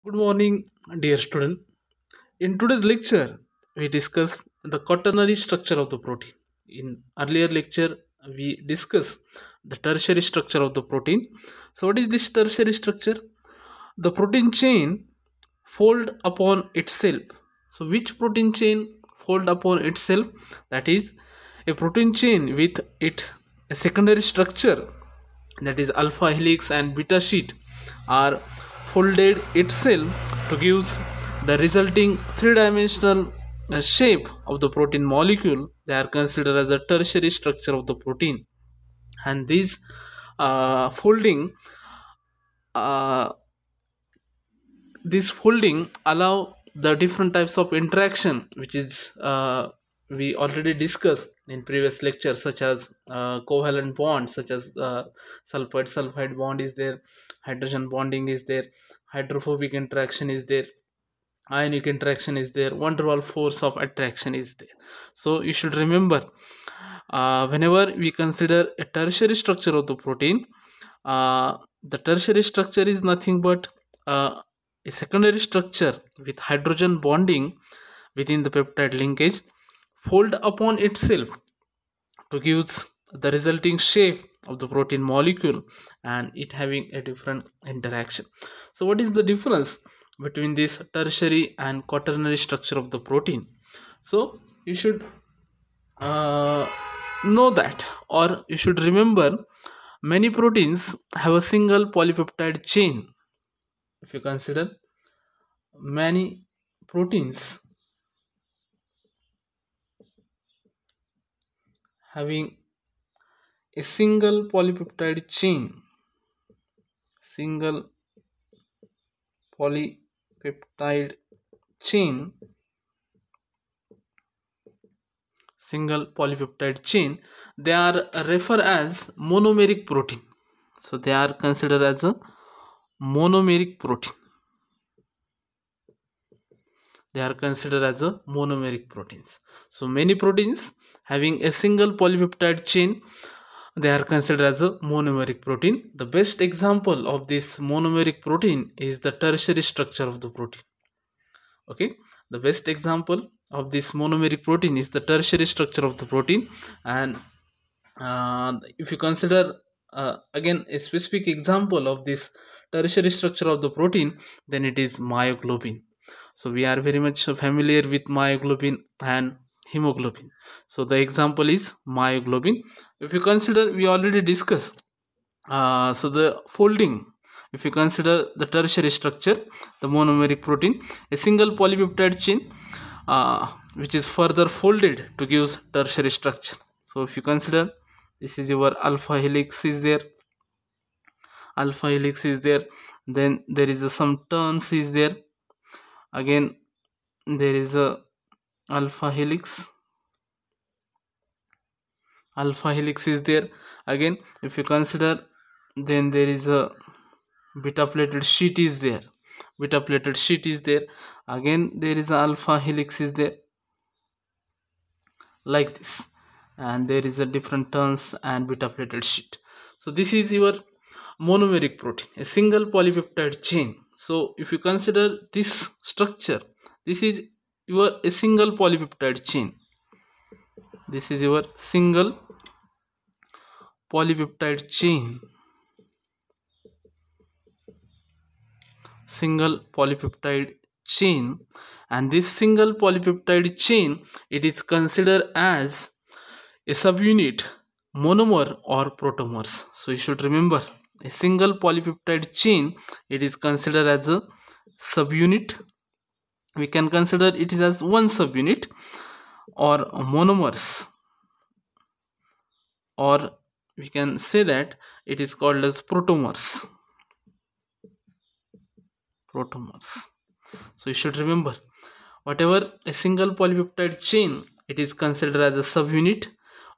Good morning, dear student. In today's lecture, we discuss the quaternary structure of the protein. In earlier lecture, we discussed the tertiary structure of the protein. So, what is this tertiary structure? The protein chain fold upon itself. So, which protein chain fold upon itself? That is a protein chain with it a secondary structure, that is alpha helix and beta sheet, are folded itself to give the resulting three-dimensional shape of the protein molecule. They are considered as a tertiary structure of the protein, and these folding uh, this folding allow the different types of interaction, which is we already discussed in previous lectures, such as covalent bonds, such as sulfide sulfide bond is there, hydrogen bonding is there, hydrophobic interaction is there, ionic interaction is there, van der Waals force of attraction is there. So you should remember, whenever we consider a tertiary structure of the protein, the tertiary structure is nothing but a secondary structure with hydrogen bonding within the peptide linkage fold upon itself to give the resulting shape of the protein molecule, and it having a different interaction. So what is the difference between this tertiary and quaternary structure of the protein? So you should uh, know that, or you should remember, many proteins have a single polypeptide chain. If you consider, many proteins having a single polypeptide chain, single polypeptide chain, single polypeptide chain, they are referred as monomeric protein. So they are considered as a monomeric protein. They are considered as a monomeric proteins. So many proteins having a single polypeptide chain, they are considered as a monomeric protein. The best example of this monomeric protein is the tertiary structure of the protein. Okay, the best example of this monomeric protein is the tertiary structure of the protein. And if you consider again a specific example of this tertiary structure of the protein, then it is myoglobin. So we are very much familiar with myoglobin and hemoglobin. So the example is myoglobin. If you consider, we already discussed, so the folding, if you consider the tertiary structure, the monomeric protein, a single polypeptide chain which is further folded to give tertiary structure. So if you consider, this is your alpha helix is there, alpha helix is there, then there is some turns is there, again there is a alpha helix, alpha helix is there, again if you consider, then there is a beta plated sheet is there, beta plated sheet is there, again there is a alpha helix is there, like this, and there is a different turns and beta plated sheet. So this is your monomeric protein, a single polypeptide chain. So if you consider this structure, this is your a single polypeptide chain, this is your single polypeptide chain, single polypeptide chain, and this single polypeptide chain, it is considered as a subunit, monomer or protomers. So you should remember, a single polypeptide chain, it is considered as a subunit. We can consider it is as one subunit, or monomers, or we can say that it is called as protomers, protomers. So you should remember, whatever a single polypeptide chain, it is considered as a subunit,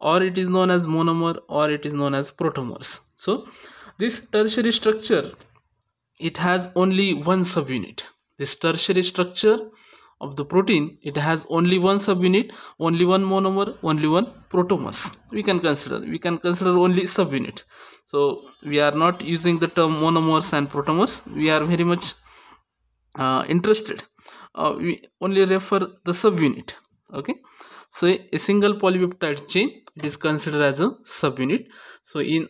or it is known as monomer, or it is known as protomers. So this tertiary structure, it has only one subunit. This tertiary structure of the protein, it has only one subunit, only one monomer, only one protomers. We can consider only subunit. So we are not using the term monomers and protomers. We are very much interested, we only refer the subunit. Okay, so a single polypeptide chain, it is considered as a subunit. So in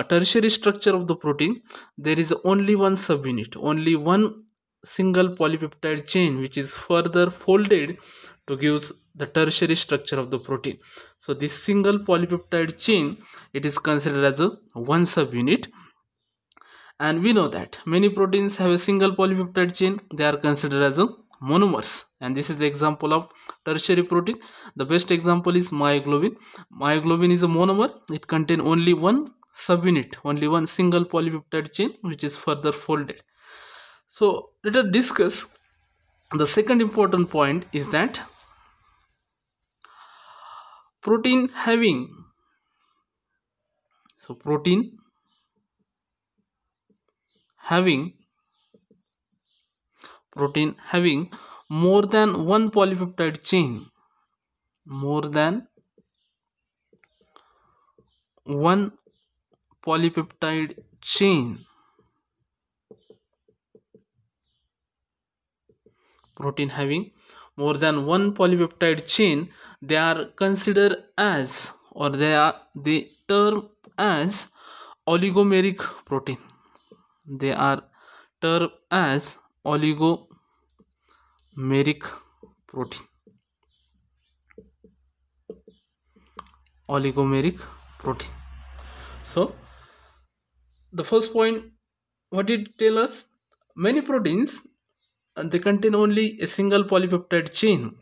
tertiary structure of the protein, there is only one subunit, only one single polypeptide chain which is further folded to gives the tertiary structure of the protein. So this single polypeptide chain, it is considered as a one subunit. And we know that many proteins have a single polypeptide chain, they are considered as a monomers, and this is the example of tertiary protein. The best example is myoglobin. Myoglobin is a monomer, it contains only one subunit, only one single polypeptide chain which is further folded. So let us discuss the second important point is that protein having more than one polypeptide chain, more than one polypeptide chain, protein having more than one polypeptide chain, they are considered as, or they term as oligomeric protein. They are termed as oligomeric protein. Oligomeric protein. So the first point, what did it tell us? Many proteins, they contain only a single polypeptide chain,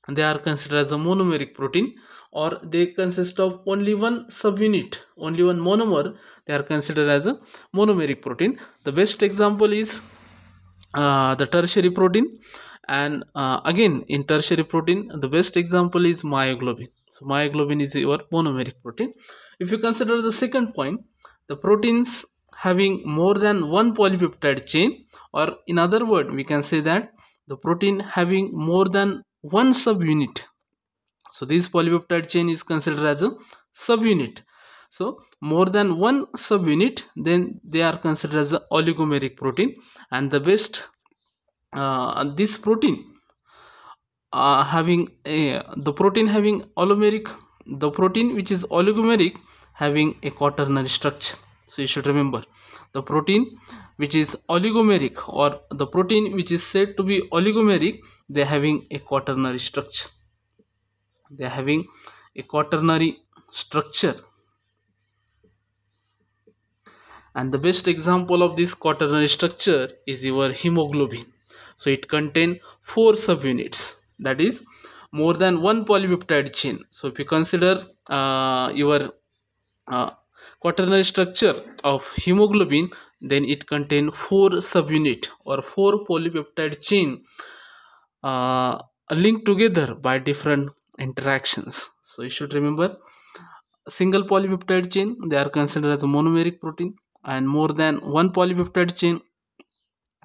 they are considered as a monomeric protein, or they consist of only one subunit, only one monomer, they are considered as a monomeric protein. The best example is the tertiary protein, and again in tertiary protein the best example is myoglobin. So myoglobin is your monomeric protein. If you consider the second point, the proteins having more than one polypeptide chain, or in other word we can say that the protein having more than one subunit. So this polypeptide chain is considered as a subunit. So more than one subunit, then they are considered as a oligomeric protein. And the best this protein having the protein having oligomeric, the protein which is oligomeric having a quaternary structure. So you should remember, the protein which is oligomeric, or the protein which is said to be oligomeric, they are having a quaternary structure. They are having a quaternary structure. And the best example of this quaternary structure is your hemoglobin. So it contains 4 subunits, that is more than one polypeptide chain. So if you consider your quaternary structure of hemoglobin, then it contains 4 subunit or 4 polypeptide chain linked together by different interactions. So you should remember, single polypeptide chain, they are considered as a monomeric protein, and more than one polypeptide chain,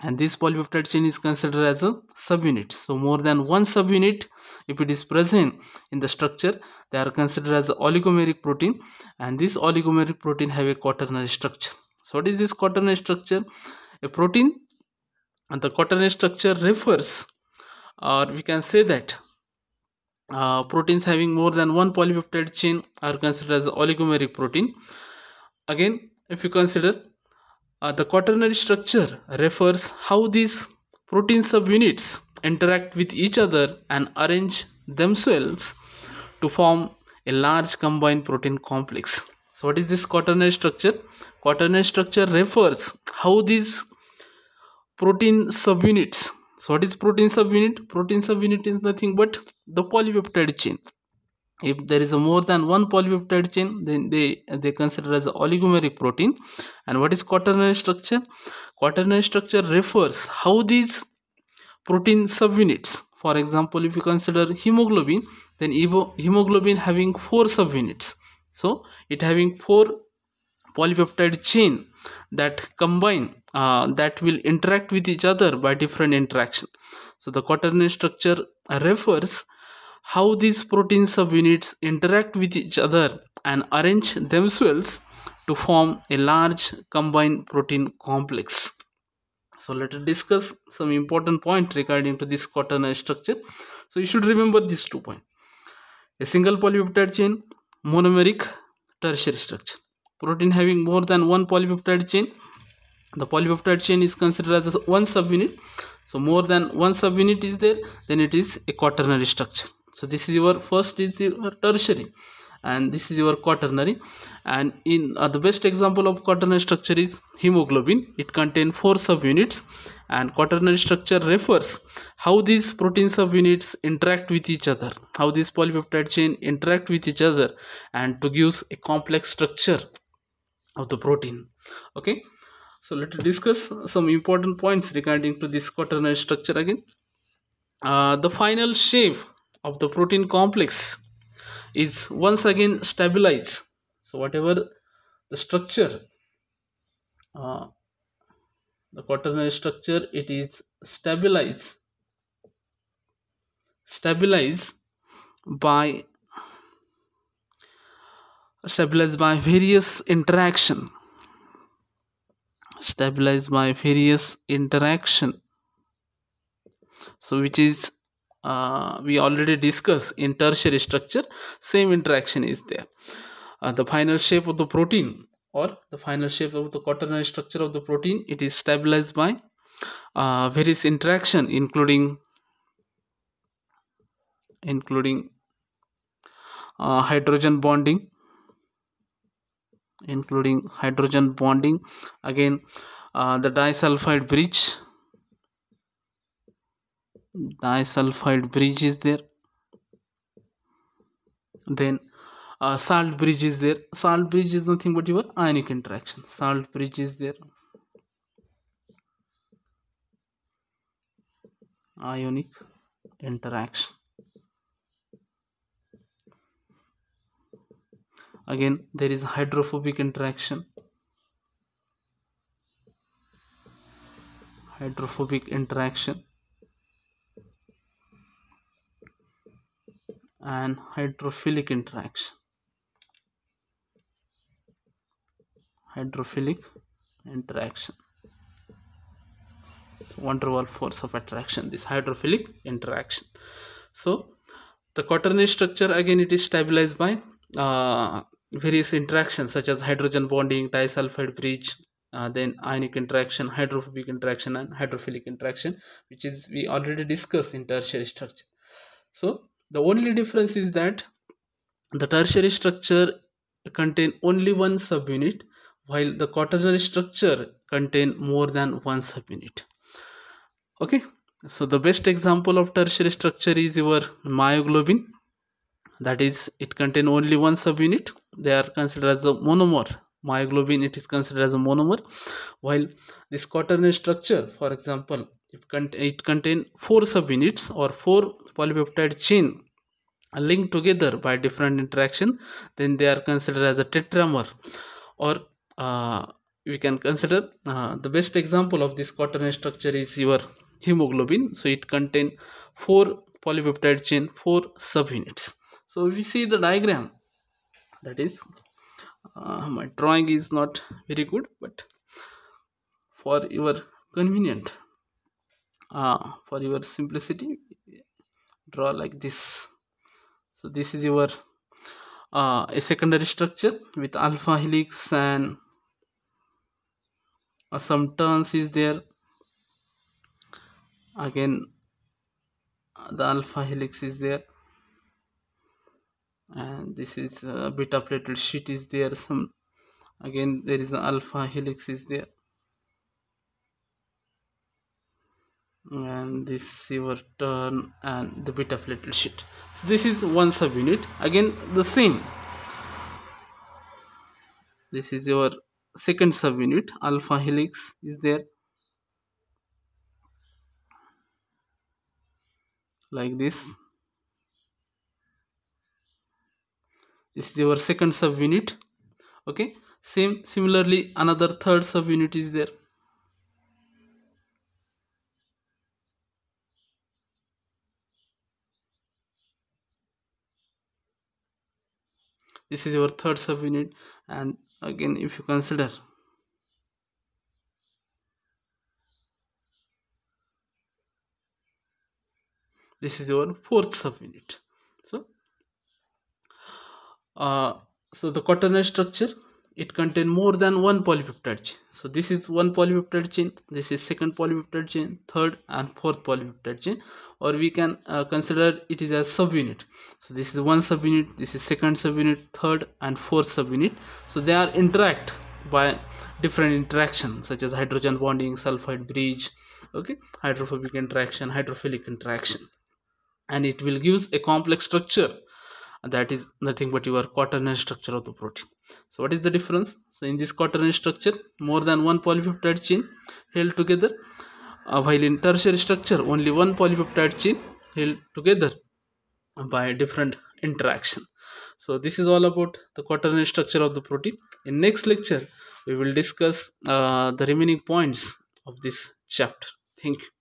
and this polypeptide chain is considered as a subunit. So more than one subunit, if it is present in the structure, they are considered as oligomeric protein, and this oligomeric protein have a quaternary structure. So what is this quaternary structure? A protein, and the quaternary structure refers, or we can say that proteins having more than one polypeptide chain are considered as oligomeric protein. Again, if you consider the quaternary structure refers how these protein subunits interact with each other and arrange themselves to form a large combined protein complex. So what is this quaternary structure? Quaternary structure refers how these protein subunits. So what is protein subunit? Protein subunit is nothing but the polypeptide chain. If there is a more than one polypeptide chain, then they consider as oligomeric protein. And what is quaternary structure? Quaternary structure refers how these protein subunits, for example if you consider hemoglobin, then hemoglobin having 4 subunits, so it having 4 polypeptide chain that combine, that will interact with each other by different interaction. So the quaternary structure refers how these protein subunits interact with each other and arrange themselves to form a large combined protein complex. So let us discuss some important point regarding to this quaternary structure. So you should remember these 2 points: a single polypeptide chain, monomeric, tertiary structure. Protein having more than one polypeptide chain, the polypeptide chain is considered as one subunit. So more than one subunit is there, then it is a quaternary structure. So this is your first, is your tertiary, and this is your quaternary. And in the best example of quaternary structure is hemoglobin. It contains 4 subunits, and quaternary structure refers how these protein subunits interact with each other, how these polypeptide chain interact with each other, and to give a complex structure of the protein. Okay, so let's discuss some important points regarding to this quaternary structure again. The final shape of the protein complex is once again stabilized. So whatever the structure, uh, the quaternary structure, it is stabilized by various interaction, so which is we already discussed in tertiary structure. Same interaction is there. The final shape of the protein, or the final shape of the quaternary structure of the protein, it is stabilized by various interaction, including hydrogen bonding, again the disulfide bridge is there, then salt bridge is there. Salt bridge is nothing but your ionic interaction. Salt bridge is there, ionic interaction. Again there is hydrophobic interaction, and hydrophilic interaction. So wonderful force of attraction, this hydrophilic interaction. So the quaternary structure, again, it is stabilized by various interactions such as hydrogen bonding, disulfide bridge, then ionic interaction, hydrophobic interaction, and hydrophilic interaction, which is we already discussed in tertiary structure. So the only difference is that the tertiary structure contain only one subunit, while the quaternary structure contain more than one subunit. Okay, so the best example of tertiary structure is your myoglobin. That is, it contain only one subunit. They are considered as a monomer. Myoglobin, it is considered as a monomer, while this quaternary structure, for example, it contain 4 subunits or 4 polypeptide chain linked together by different interaction. Then they are considered as a tetramer, or we can consider the best example of this quaternary structure is your hemoglobin. So it contain 4 polypeptide chain, 4 subunits. So if we see the diagram, that is, my drawing is not very good, but for your convenient, for your simplicity, draw like this. So this is your a secondary structure with alpha helix, and some turns is there. Again the alpha helix is there, and this is beta plated sheet is there. Some, again there is an alpha helix is there, and this your turn and the beta plated sheet. So this is one subunit. Again the same, this is your second subunit, alpha helix is there, like this. This is your second subunit. Okay, similarly another third subunit is there. This is your third subunit. And again, if you consider This is your fourth subunit. So, uh, so the quaternary structure, it contain more than one polypeptide chain. So this is one polypeptide chain, this is second polypeptide chain, third and fourth polypeptide chain, or we can consider it is a subunit. So this is one subunit, this is second subunit, third and fourth subunit. So they are interact by different interactions such as hydrogen bonding, sulfide bridge, okay, hydrophobic interaction, hydrophilic interaction, and it will gives a complex structure that is nothing but your quaternary structure of the protein. So what is the difference? So in this quaternary structure, more than one polypeptide chain held together, while in tertiary structure only one polypeptide chain held together by different interaction. So this is all about the quaternary structure of the protein. In next lecture we will discuss the remaining points of this chapter. Thank you.